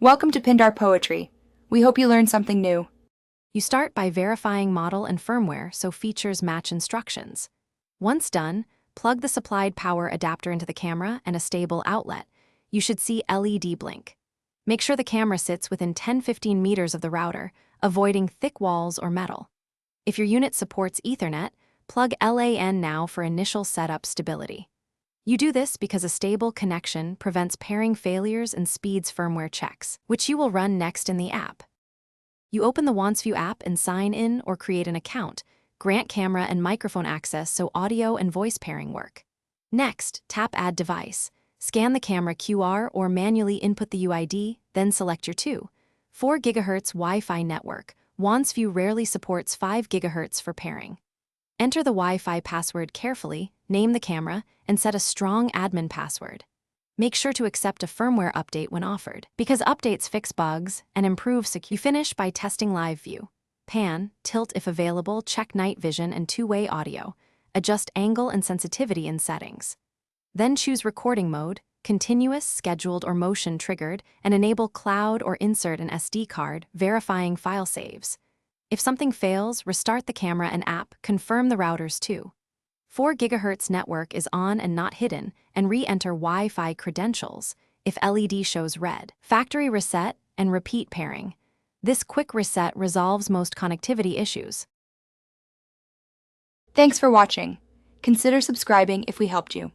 Welcome to Pindar Poetry. We hope you learned something new. You start by verifying model and firmware so features match instructions. Once done, plug the supplied power adapter into the camera and a stable outlet. You should see LED blink. Make sure the camera sits within 10-15 meters of the router, avoiding thick walls or metal. If your unit supports Ethernet, plug LAN now for initial setup stability. You do this because a stable connection prevents pairing failures and speeds firmware checks, which you will run next in the app. You open the Wansview app and sign in or create an account. Grant camera and microphone access so audio and voice pairing work. Next, tap Add Device. Scan the camera QR or manually input the UID, then select your 4 GHz Wi-Fi network. Wansview rarely supports 5 GHz for pairing. Enter the Wi-Fi password carefully, name the camera, and set a strong admin password. Make sure to accept a firmware update when offered, because updates fix bugs and improve security. You finish by testing live view. Pan, tilt if available, check night vision and two-way audio. Adjust angle and sensitivity in settings. Then choose recording mode, continuous, scheduled, or motion triggered, and enable cloud or insert an SD card, verifying file saves. If something fails, restart the camera and app, confirm the routers too. 4 GHz network is on and not hidden, and re-enter Wi-Fi credentials if LED shows red. Factory reset and repeat pairing. This quick reset resolves most connectivity issues. Thanks for watching. Consider subscribing if we helped you.